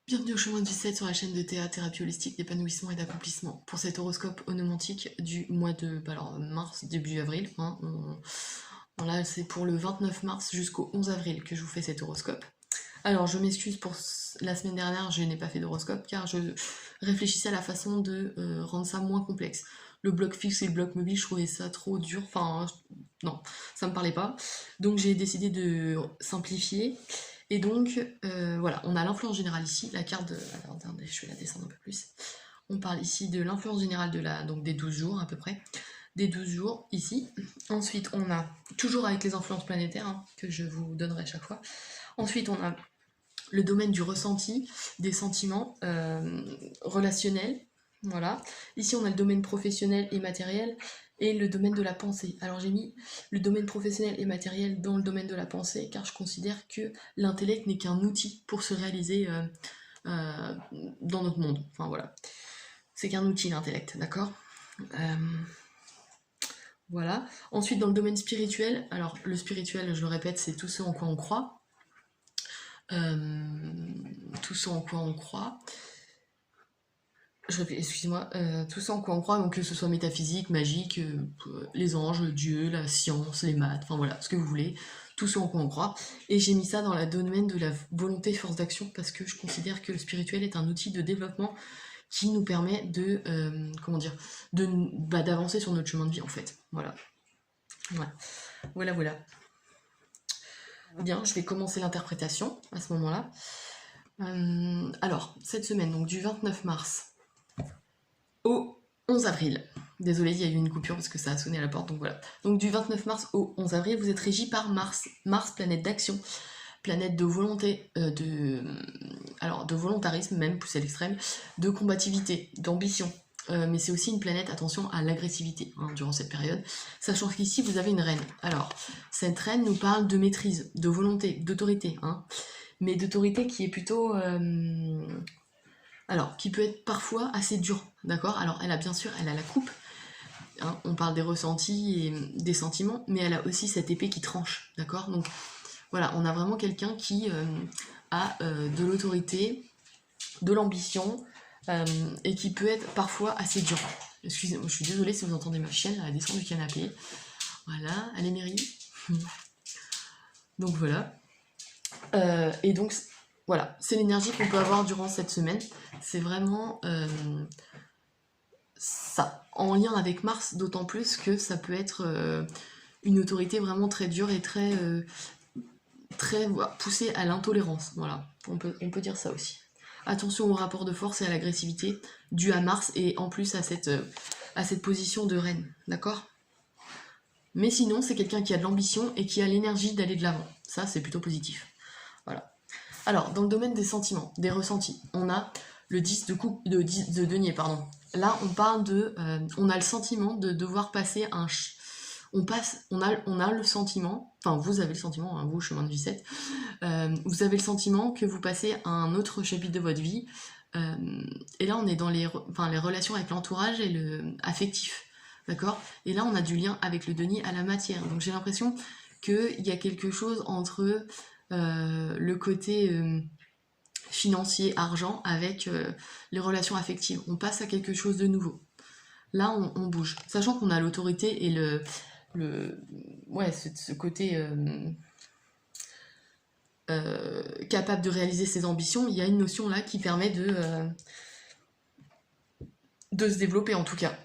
Bienvenue au chemin du 7 sur la chaîne de thérapie holistique d'épanouissement et d'accomplissement. Pour cet horoscope onomantique du mois de mars, début avril, là c'est pour le 29 mars jusqu'au 11 avril que je vous fais cet horoscope. Alors je m'excuse pour la semaine dernière, je n'ai pas fait d'horoscope car je réfléchissais à la façon de rendre ça moins complexe. Le bloc fixe et le bloc mobile, je trouvais ça trop dur, non, ça me parlait pas. Donc j'ai décidé de simplifier. Et donc, voilà, on a l'influence générale ici, la carte de... Alors, attendez, je vais la descendre un peu plus. On parle ici de l'influence générale donc des 12 jours à peu près. Des 12 jours ici. Ensuite, on a, toujours avec les influences planétaires, que je vous donnerai à chaque fois. Ensuite, on a le domaine du ressenti, des sentiments relationnels. Voilà. Ici, on a le domaine professionnel et matériel et le domaine de la pensée. Alors j'ai mis le domaine professionnel et matériel dans le domaine de la pensée car je considère que l'intellect n'est qu'un outil pour se réaliser dans notre monde. Enfin voilà. C'est qu'un outil l'intellect, d'accord Voilà. Ensuite, dans le domaine spirituel, alors le spirituel, je le répète, c'est tout ce en quoi on croit. Tout ce en quoi on croit. Excusez-moi, tout ça en quoi on croit, donc que ce soit métaphysique, magique, les anges, Dieu, la science, les maths, enfin voilà, ce que vous voulez, tout ce en quoi on croit. Et j'ai mis ça dans le domaine de la volonté force d'action parce que je considère que le spirituel est un outil de développement qui nous permet de, d'avancer sur notre chemin de vie en fait. Voilà. Voilà. Bien, je vais commencer l'interprétation à ce moment-là. Alors, cette semaine, donc du 29 mars au 11 avril. Désolée, il y a eu une coupure parce que ça a sonné à la porte, donc voilà. Donc du 29 mars au 11 avril, vous êtes régi par Mars. Mars, planète d'action, planète de volonté, de volontarisme, même poussé à l'extrême, de combativité, d'ambition. Mais c'est aussi une planète, attention, à l'agressivité durant cette période, sachant qu'ici vous avez une reine. Alors, cette reine nous parle de maîtrise, de volonté, d'autorité, mais d'autorité qui est plutôt... alors, qui peut être parfois assez dur, d'accord? Alors, elle a la coupe, on parle des ressentis et des sentiments, mais elle a aussi cette épée qui tranche, d'accord? Donc, voilà, on a vraiment quelqu'un qui a de l'autorité, de l'ambition, et qui peut être parfois assez dur. Excusez-moi, je suis désolée si vous entendez ma chienne, elle descend du canapé. Voilà, elle est Mary. Donc voilà. Et donc, voilà, c'est l'énergie qu'on peut avoir durant cette semaine. C'est vraiment ça, en lien avec Mars, d'autant plus que ça peut être une autorité vraiment très dure et très poussée à l'intolérance. Voilà, on peut dire ça aussi. Attention au rapport de force et à l'agressivité dû à Mars et en plus à cette position de reine, d'accord? Mais sinon, c'est quelqu'un qui a de l'ambition et qui a l'énergie d'aller de l'avant. Ça, c'est plutôt positif. Voilà. Alors, dans le domaine des sentiments, des ressentis, on a le 10 de denier, pardon. Là, on parle on a le sentiment de devoir passer on a le sentiment, enfin vous avez le sentiment, vous, chemin de vie 7, vous avez le sentiment que vous passez à un autre chapitre de votre vie, et là on est dans les relations avec l'entourage et le affectif, d'accord? Et là on a du lien avec le denier à la matière, donc j'ai l'impression qu'il y a quelque chose entre le côté financier, argent, avec les relations affectives. On passe à quelque chose de nouveau. Là, on bouge. Sachant qu'on a l'autorité et ce côté capable de réaliser ses ambitions, il y a une notion là qui permet de se développer en tout cas.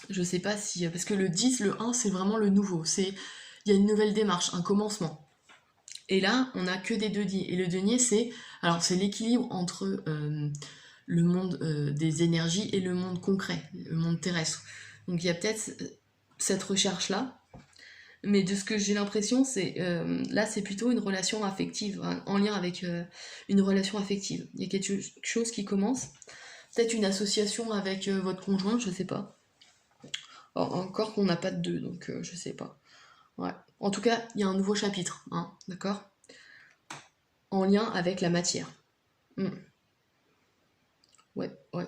Je sais pas si... Parce que le 10, le 1, c'est vraiment le nouveau. Il y a une nouvelle démarche, un commencement. Et là, on n'a que des deniers. Et le denier, c'est l'équilibre entre le monde des énergies et le monde concret, le monde terrestre. Donc il y a peut-être cette recherche-là. Mais de ce que j'ai l'impression, là, c'est plutôt une relation affective, en lien avec une relation affective. Il y a quelque chose qui commence. Peut-être une association avec votre conjoint, je sais pas. Encore qu'on n'a pas de deux, donc je sais pas. Ouais. En tout cas, il y a un nouveau chapitre, d'accord? En lien avec la matière. Ouais. Ouais.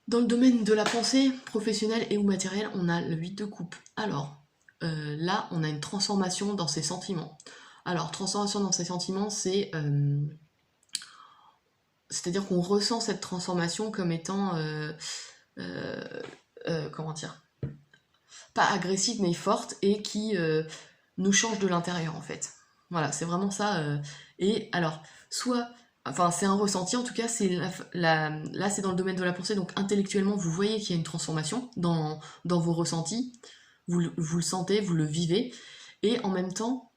Dans le domaine de la pensée, professionnelle et ou matérielle, on a le 8 de coupe. Alors, là, on a une transformation dans ses sentiments. Alors, transformation dans ses sentiments, c'est-à-dire qu'on ressent cette transformation comme étant, comment dire, pas agressive mais forte et qui nous change de l'intérieur en fait. Voilà, c'est vraiment ça. Et alors, enfin c'est un ressenti, en tout cas, là c'est dans le domaine de la pensée, donc intellectuellement vous voyez qu'il y a une transformation dans vos ressentis, vous le sentez, vous le vivez, et en même temps,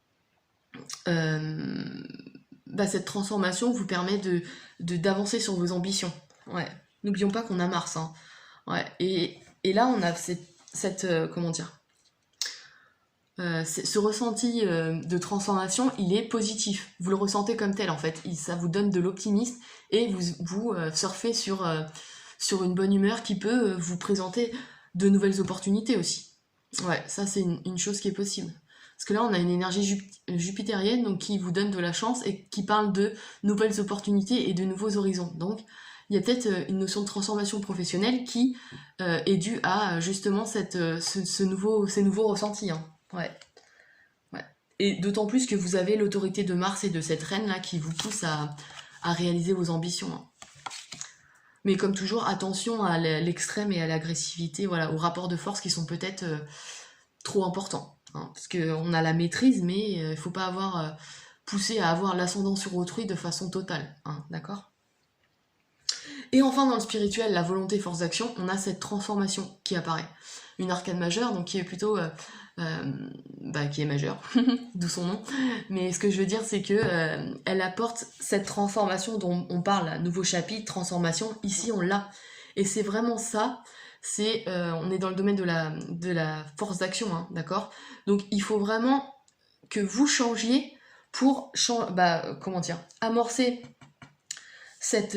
cette transformation vous permet d'avancer sur vos ambitions. Ouais. N'oublions pas qu'on a Mars, hein. Ouais. Et là, on a comment dire, ce ressenti de transformation, il est positif. Vous le ressentez comme tel, en fait. Ça vous donne de l'optimisme et vous surfez sur une bonne humeur qui peut vous présenter de nouvelles opportunités aussi. Ouais, ça c'est une chose qui est possible. Parce que là, on a une énergie jupitérienne donc, qui vous donne de la chance et qui parle de nouvelles opportunités et de nouveaux horizons. Donc, il y a peut-être une notion de transformation professionnelle qui est due à justement ces nouveaux ressentis. Hein. Ouais. Ouais. Et d'autant plus que vous avez l'autorité de Mars et de cette reine-là qui vous pousse à réaliser vos ambitions. Hein. Mais comme toujours, attention à l'extrême et à l'agressivité, voilà, aux rapports de force qui sont peut-être trop importants. Hein, parce qu'on a la maîtrise, mais il ne faut pas avoir poussé à avoir l'ascendant sur autrui de façon totale. Hein, d'accord ? Et enfin, dans le spirituel, la volonté, force d'action, on a cette transformation qui apparaît. Une arcane majeure, donc qui est plutôt... qui est majeure, d'où son nom. Mais ce que je veux dire, c'est que elle apporte cette transformation dont on parle, nouveau chapitre, transformation, ici on l'a. Et c'est vraiment ça, on est dans le domaine de la force d'action, hein, d'accord ? Donc il faut vraiment que vous changiez pour amorcer cette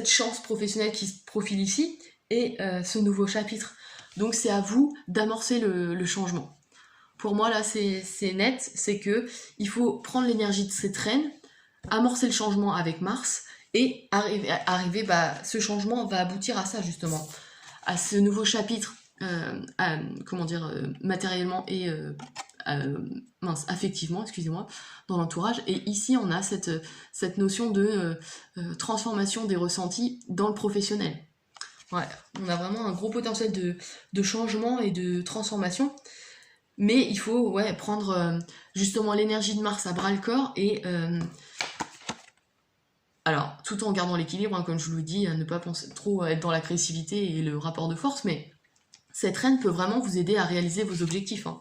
chance professionnelle qui se profile ici et ce nouveau chapitre. Donc c'est à vous d'amorcer le changement. Pour moi là c'est net, c'est que il faut prendre l'énergie de cette reine, amorcer le changement avec Mars et ce changement va aboutir à ça justement, à ce nouveau chapitre, matériellement et affectivement, excusez-moi, dans l'entourage. Et ici on a cette notion de transformation des ressentis dans le professionnel. Ouais, on a vraiment un gros potentiel de changement et de transformation, mais il faut prendre justement l'énergie de Mars à bras-le-corps et alors tout en gardant l'équilibre, hein, comme je vous le dis, ne pas penser trop être dans l'agressivité et le rapport de force, mais cette reine peut vraiment vous aider à réaliser vos objectifs, hein,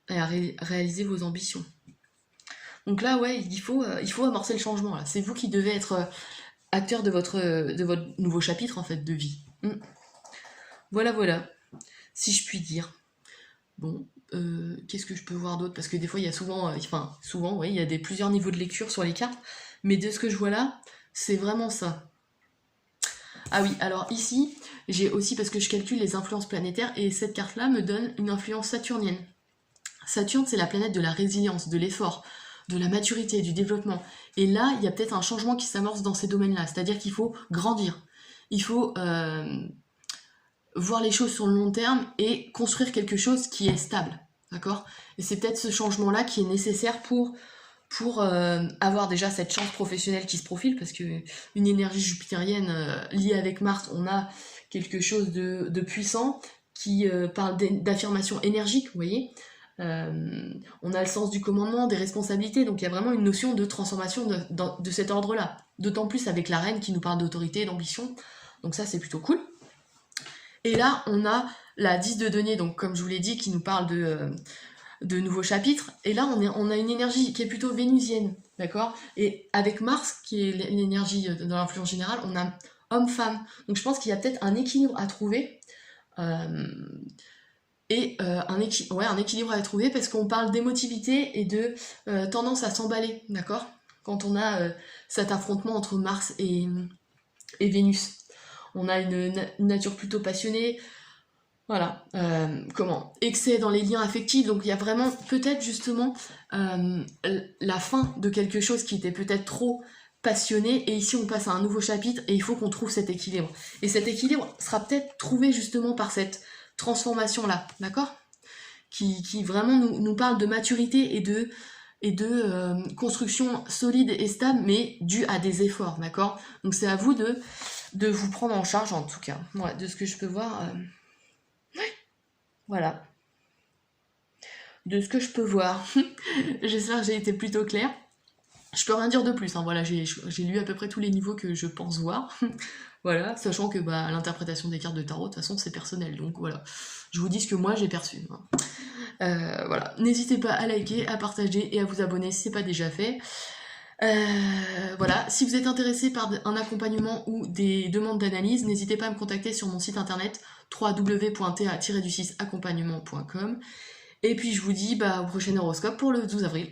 et à réaliser vos ambitions. Donc là, il faut amorcer le changement. Là, c'est vous qui devez être acteur de votre nouveau chapitre en fait de vie. Voilà, si je puis dire. Bon, qu'est-ce que je peux voir d'autre ? Parce que des fois, il y a souvent, il y a plusieurs niveaux de lecture sur les cartes, mais de ce que je vois là, c'est vraiment ça. Ah oui, alors ici, j'ai aussi, parce que je calcule les influences planétaires, et cette carte-là me donne une influence saturnienne. Saturne, c'est la planète de la résilience, de l'effort, de la maturité, du développement. Et là, il y a peut-être un changement qui s'amorce dans ces domaines-là. C'est-à-dire qu'il faut grandir. Il faut voir les choses sur le long terme et construire quelque chose qui est stable. D'accord ? Et c'est peut-être ce changement-là qui est nécessaire pour avoir déjà cette chance professionnelle qui se profile, parce que une énergie jupitérienne liée avec Mars, on a quelque chose de puissant qui parle d'affirmation énergique, vous voyez. On a le sens du commandement, des responsabilités, donc il y a vraiment une notion de transformation de cet ordre-là. D'autant plus avec la reine qui nous parle d'autorité et d'ambition, donc ça c'est plutôt cool. Et là on a la 10 de denier, donc comme je vous l'ai dit, qui nous parle de nouveaux chapitres, et là on a une énergie qui est plutôt vénusienne, d'accord ? Et avec Mars, qui est l'énergie dans l'influence générale, on a homme-femme, donc je pense qu'il y a peut-être un équilibre à trouver, un équilibre à trouver, parce qu'on parle d'émotivité et de tendance à s'emballer, d'accord ? Quand on a cet affrontement entre Mars et Vénus, on a une nature plutôt passionnée, voilà, excès dans les liens affectifs, donc il y a vraiment peut-être justement la fin de quelque chose qui était peut-être trop passionné, et ici on passe à un nouveau chapitre et il faut qu'on trouve cet équilibre. Et cet équilibre sera peut-être trouvé justement par cette transformation-là, d'accord ? qui vraiment nous parle de maturité et de construction solide et stable, mais due à des efforts, d'accord? Donc c'est à vous de vous prendre en charge, en tout cas. Voilà, de ce que je peux voir. Voilà. De ce que je peux voir. J'espère que j'ai été plutôt claire. Je peux rien dire de plus, hein. Voilà, j'ai lu à peu près tous les niveaux que je pense voir. Voilà, sachant que bah, l'interprétation des cartes de tarot, de toute façon, c'est personnel. Donc voilà, je vous dis ce que moi j'ai perçu, hein. Voilà, n'hésitez pas à liker, à partager et à vous abonner si c'est pas déjà fait. Voilà, si vous êtes intéressé par un accompagnement ou des demandes d'analyse, n'hésitez pas à me contacter sur mon site internet www.ta-accompagnement.com. Et puis je vous dis bah, au prochain horoscope pour le 12 avril.